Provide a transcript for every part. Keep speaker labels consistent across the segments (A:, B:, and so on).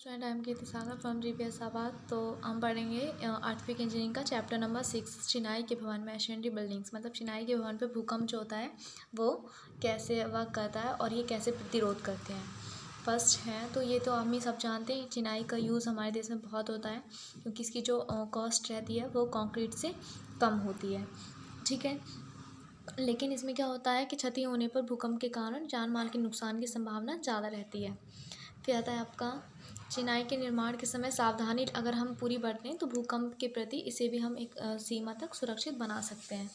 A: Student I am Kirti Sagar from GPS आबाद। तो हम पढ़ेंगे आर्थिक इंजीनियरिंग का चैप्टर नंबर 6 चिनाई के भवन मैशनरी बिल्डिंग्स। मतलब चिनाई के भवन पे भूकंप जो होता है वो कैसे वर्क करता है और ये कैसे प्रतिरोध करते हैं। फर्स्ट है तो ये तो हम ही सब जानते हैं, चिनाई का यूज़ हमारे देश में बहुत होता है क्योंकि इसकी जो कॉस्ट रहती है वो कंक्रीट से कम होती है। ठीक है, लेकिन इसमें क्या होता है कि क्षति होने पर भूकंप के कारण जान माल के नुकसान की संभावना ज़्यादा रहती है। फिर आता है आपका चिनाई के निर्माण के समय सावधानी अगर हम पूरी बरतें तो भूकंप के प्रति इसे भी हम एक सीमा तक सुरक्षित बना सकते हैं।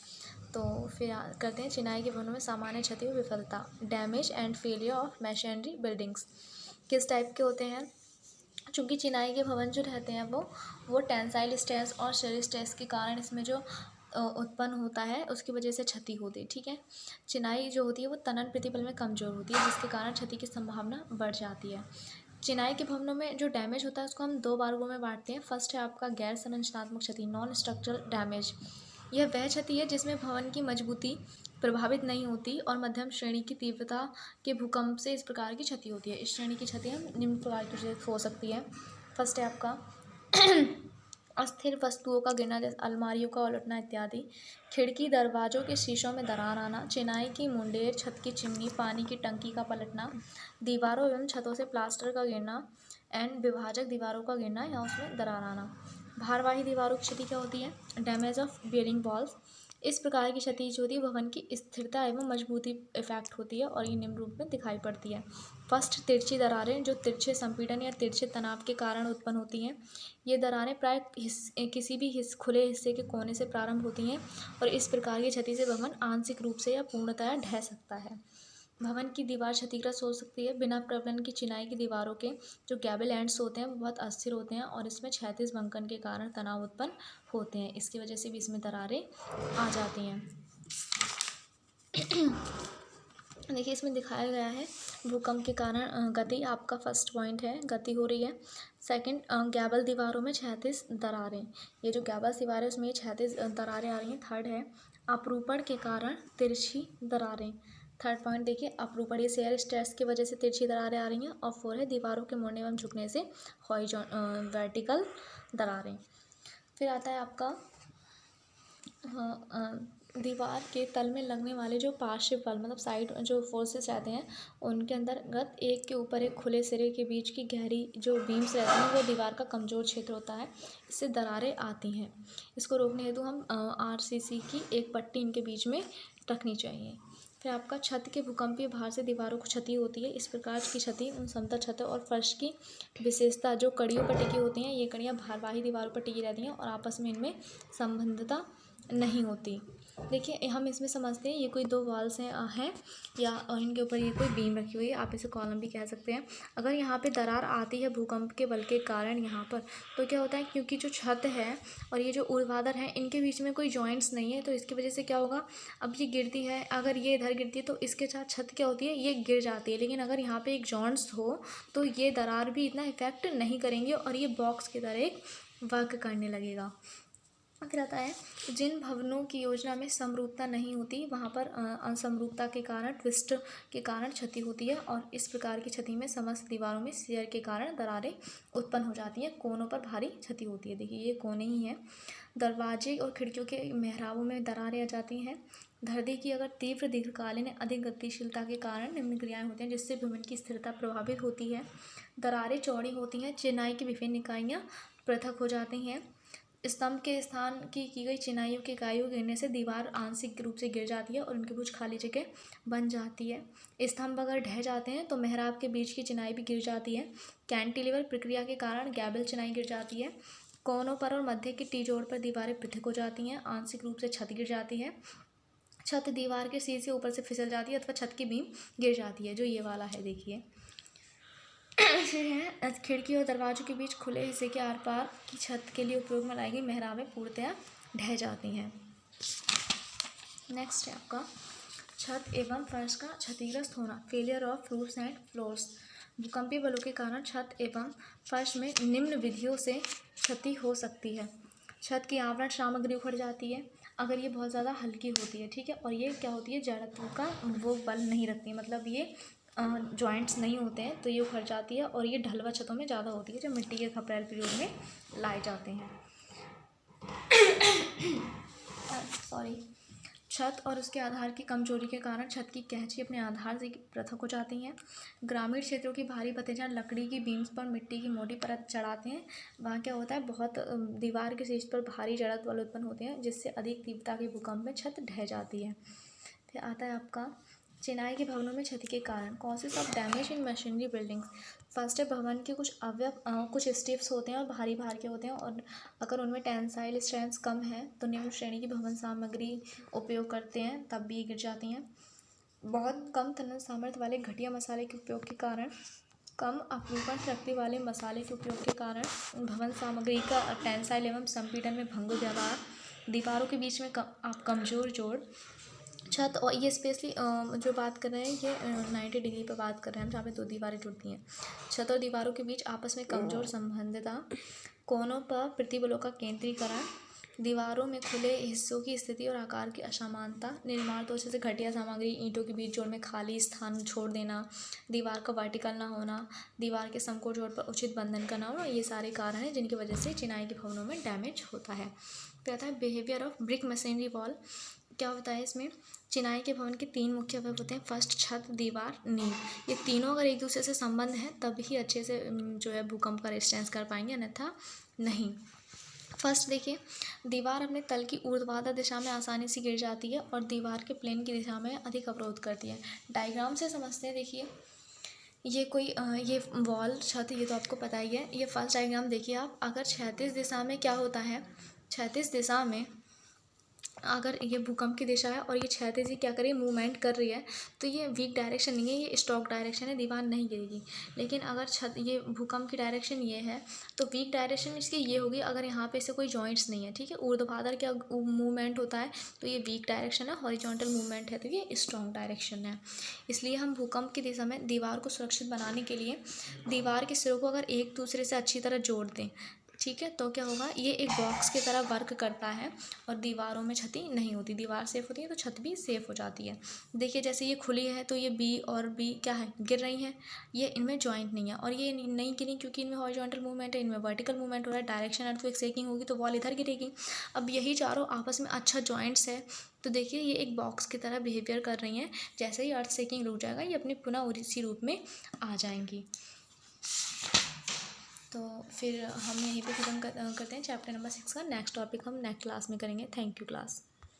A: तो फिर करते हैं चिनाई के भवनों में सामान्य क्षति और विफलता। Damage and failure of machinery buildings किस टाइप के होते हैं? चूँकि चिनाई के भवन जो रहते हैं वो टेंसाइल स्ट्रेस और शेयर स्ट्रेस के कारण इसमें जो उत्पन्न होता है उसकी वजह से क्षति होती है। ठीक है, चिनाई जो होती है वो तनन प्रतिबल में कमज़ोर होती है जिसके कारण क्षति की संभावना बढ़ जाती है। चिनाई के भवनों में जो डैमेज होता है उसको हम दो वर्गों में बांटते हैं। फर्स्ट है आपका गैर संरचनात्मक क्षति, नॉन स्ट्रक्चरल डैमेज। यह वह क्षति है जिसमें भवन की मजबूती प्रभावित नहीं होती और मध्यम श्रेणी की तीव्रता के भूकंप से इस प्रकार की क्षति होती है। इस श्रेणी की क्षति हम निम्न प्रकार की हो सकती है। फर्स्ट है आपका अस्थिर वस्तुओं का गिरना, जैसे अलमारियों का उलटना इत्यादि। खिड़की दरवाज़ों के शीशों में दरार आना, चिनाई की मुंडेर, छत की चिमनी, पानी की टंकी का पलटना, दीवारों एवं छतों से प्लास्टर का गिरना एंड विभाजक दीवारों का गिरना या उसमें दरार आना। भारवाही दीवारों की क्षति क्या होती है? Damage of bearing walls. इस प्रकार की क्षति जो होती है भवन की स्थिरता एवं मजबूती इफेक्ट होती है और ये निम्न रूप में दिखाई पड़ती है। फर्स्ट, तिरछी दरारें जो तिरछे संपीड़न या तिरछे तनाव के कारण उत्पन्न होती हैं। ये दरारें प्राय किसी भी खुले हिस्से के कोने से प्रारंभ होती हैं और इस प्रकार की क्षति से भवन आंशिक रूप से या पूर्णतः ढह सकता है। भवन की दीवार क्षतिग्रस्त हो सकती है। बिना प्रबलन की चिनाई की दीवारों के जो गैबल एंड्स होते हैं वो बहुत अस्थिर होते हैं और इसमें क्षैतिज बंकन के कारण तनाव उत्पन्न होते हैं। इसकी वजह से भी इसमें दरारें आ जाती हैं। देखिए इसमें दिखाया गया है भूकंप के कारण गति, आपका फर्स्ट पॉइंट है गति हो रही है। सेकंड, गैबल दीवारों में क्षैतिज दरारें, ये जो गैबल दीवार है उसमें क्षैतिज दरारें आ रही हैं। थर्ड है अपरूपण के कारण तिरछी दरारें। थर्ड पॉइंट देखिए अपरूपण, ये शेयर स्ट्रेस की वजह से तिरछी दरारें आ रही हैं। और फोर है दीवारों के मुड़ने एवं झुकने से वर्टिकल दरारें। फिर आता है आपका दीवार के तल में लगने वाले जो पार्श्व बल, मतलब साइड जो फोर्सेस रहते हैं उनके अंतर्गत एक के ऊपर एक खुले सिरे के बीच की गहरी जो बीम्स रहती हैं वो दीवार का कमज़ोर क्षेत्र होता है, इससे दरारें आती हैं। इसको रोकने हेतु हम आरसीसी की एक पट्टी इनके बीच में रखनी चाहिए। फिर आपका छत के भूकंपीय भार से दीवारों को क्षति होती है। इस प्रकार की क्षति उन समतल छतों और फर्श की विशेषता जो कड़ियों पर टिकी होती हैं, ये कड़ियाँ भारवाही दीवारों पर टिकी रहती हैं और आपस में इनमें संबंधता नहीं होती। देखिए हम इसमें समझते हैं ये कोई दो वॉल्स हैं या इनके ऊपर ये कोई बीम रखी हुई है, आप इसे कॉलम भी कह सकते हैं। अगर यहाँ पे दरार आती है भूकंप के बल के कारण यहाँ पर, तो क्या होता है क्योंकि जो छत है और ये जो ऊर्ध्वाधर है इनके बीच में कोई जॉइंट्स नहीं है, तो इसकी वजह से क्या होगा, अब ये गिरती है, अगर ये इधर गिरती है तो इसके साथ छत क्या होती है, ये गिर जाती है। लेकिन अगर यहाँ पर एक जॉइंट्स हो तो ये दरार भी इतना इफेक्ट नहीं करेंगे और ये बॉक्स की तरह एक वर्क करने लगेगा। फिर आता है जिन भवनों की योजना में समरूपता नहीं होती वहाँ पर असमरूपता के कारण ट्विस्ट के कारण क्षति होती है और इस प्रकार की क्षति में समस्त दीवारों में शियर के कारण दरारें उत्पन्न हो जाती हैं। कोनों पर भारी क्षति होती है। देखिए ये कोने ही हैं। दरवाजे और खिड़कियों के मेहराबों में दरारें आ जाती हैं। धरती की अगर तीव्र दीर्घकालीन अधिक गतिशीलता के कारण निम्न क्रियाएँ होती हैं जिससे भवन की स्थिरता प्रभावित होती है। दरारें चौड़ी होती हैं। चिनाई की विभिन्न इकाइयाँ पृथक हो जाती हैं। स्तंभ के स्थान की गई चिनाइयों के इकाइयों गिरने से दीवार आंशिक रूप से गिर जाती है और उनके कुछ खाली जगह बन जाती है। स्तंभ अगर ढह जाते हैं तो मेहराब के बीच की चिनाई भी गिर जाती है। कैंटिलीवर प्रक्रिया के कारण गैबल चिनाई गिर जाती है। कोनों पर और मध्य की टी जोड़ पर दीवारें पृथक हो जाती हैं। आंशिक रूप से छत गिर जाती है। छत दीवार के सिरे से ऊपर से फिसल जाती है अथवा छत की बीम गिर जाती है, जो ये वाला है देखिए। फिर है खिड़की और दरवाजों के बीच खुले हिस्से के आर पार की छत के लिए उपयोग में लाई गई मेहराबें पूर्णतया ढह जाती हैं। नेक्स्ट है आपका छत एवं फर्श का क्षतिग्रस्त होना, failure of roofs and floors. भूकंपीय बलों के कारण छत एवं फर्श में निम्न विधियों से क्षति हो सकती है। छत की आवरण सामग्री उखड़ जाती है अगर ये बहुत ज़्यादा हल्की होती है, ठीक है, और ये क्या होती है, जड़त्व का वो बल नहीं रखती, मतलब ये जॉइंट्स नहीं होते हैं तो ये उखड़ जाती है, और ये ढलवा छतों में ज़्यादा होती है जो मिट्टी के खपरेल प्रयोग में लाए जाते हैं। सॉरी। छत और उसके आधार की कमजोरी के कारण छत की कहची अपने आधार से पृथक हो जाती हैं। ग्रामीण क्षेत्रों की भारी भतें जहाँ लकड़ी की बीम्स पर मिट्टी की मोटी परत चढ़ाते हैं, वहाँ क्या होता है, बहुत दीवार के शीर्ष पर भारी जड़त्व बल उत्पन्न होते हैं, जिससे अधिक तीव्रता के भूकंप में छत ढह जाती है। फिर आता है आपका चिनाई के भवनों में क्षति के कारण, causes of damage in machinery buildings. First है, भवन के कुछ कुछ स्टिफ्स होते हैं और भारी भार के होते हैं, और अगर उनमें टेंसाइल स्ट्रेंथ कम है तो निम्न श्रेणी की भवन सामग्री उपयोग करते हैं तब भी गिर जाती हैं। बहुत कम तनन सामर्थ्य वाले घटिया मसाले के उपयोग के कारण, कम अपरूपण शक्ति वाले मसाले के उपयोग के कारण भवन सामग्री का टेंसाइल एवं संपीड़न में भंग व्यवहार, दीवारों के बीच में आप कमजोर जोड़, छत, और ये स्पेशली जो बात कर रहे हैं ये 90 डिग्री पर बात कर रहे हैं हम, जहाँ पे दो दीवारें जुड़ती हैं। छत और दीवारों के बीच आपस में कमजोर संबंधता, कोनों पर प्रतिबलों का केंद्रीकरण, दीवारों में खुले हिस्सों की स्थिति और आकार की असमानता, निर्माण दोषों से घटिया सामग्री ईंटों के बीच जोड़ में खाली स्थान छोड़ देना, दीवार का वर्टिकल ना होना, दीवार के समकोण जोड़ पर उचित बंधन का ना होना, ये सारे कारण हैं जिनकी वजह से चिनाई के भवनों में डैमेज होता है। फिर आता है behaviour of brick machinery wall. क्या होता है इसमें, चिनाई के भवन के 3 मुख्य अवयव होते हैं। फर्स्ट, छत, दीवार, नींव। ये तीनों अगर एक दूसरे से संबंध है तब ही अच्छे से जो है भूकंप का रेजिस्टेंस कर पाएंगे, अन्यथा नहीं। फर्स्ट देखिए, दीवार अपने तल की ऊर्ध्वाधर दिशा में आसानी से गिर जाती है और दीवार के प्लेन की दिशा में अधिक अवरोध करती है। डायग्राम से समझते हैं। देखिए ये कोई ये वॉल, छत, ये तो आपको पता ही है। ये फर्स्ट डायग्राम देखिए आप, अगर क्षैतिज दिशा में क्या होता है, क्षैतिज दिशा में अगर ये भूकंप की दिशा है और ये क्षैतिज क्या कर रही है, मूवमेंट कर रही है, तो ये वीक डायरेक्शन नहीं है, ये स्ट्रोक डायरेक्शन है, दीवार नहीं गिरेगी। लेकिन अगर छत, ये भूकंप की डायरेक्शन ये है तो वीक डायरेक्शन इसकी ये होगी, अगर यहाँ पे से कोई जॉइंट्स नहीं है, ठीक है, ऊर्ध्वाधर क्या मूवमेंट होता है तो ये वीक डायरेक्शन है, हॉरिजॉन्टल मूवमेंट है तो ये स्ट्रॉन्ग डायरेक्शन है। इसलिए हम भूकंप की दिशा में दीवार को सुरक्षित बनाने के लिए दीवार के सिरों को अगर एक दूसरे से अच्छी तरह जोड़ दें, ठीक है, तो क्या होगा, ये एक बॉक्स की तरह वर्क करता है और दीवारों में क्षति नहीं होती। दीवार सेफ होती है तो छत भी सेफ हो जाती है। देखिए जैसे ये खुली है तो ये बी और बी क्या है, गिर रही हैं, ये इनमें जॉइंट नहीं है, और ये नहीं गिरी क्योंकि इनमें हॉरिजॉन्टल मूवमेंट है, इनमें वर्टिकल मूवमेंट हो रहा है, डायरेक्शन अर्थक्वेक शेकिंग होगी तो वॉल इधर गिरेगी। अब यही चारों आपस में अच्छा जॉइंट्स है तो देखिए ये एक बॉक्स की तरह बिहेवियर कर रही हैं। जैसे ही अर्थ शेकिंग रुक जाएगा ये अपने पुनः उसी रूप में आ जाएंगी। तो फिर हम यहीं पे ख़त्म करते हैं चैप्टर नंबर 6 का। नेक्स्ट टॉपिक हम नेक्स्ट क्लास में करेंगे। Thank you class.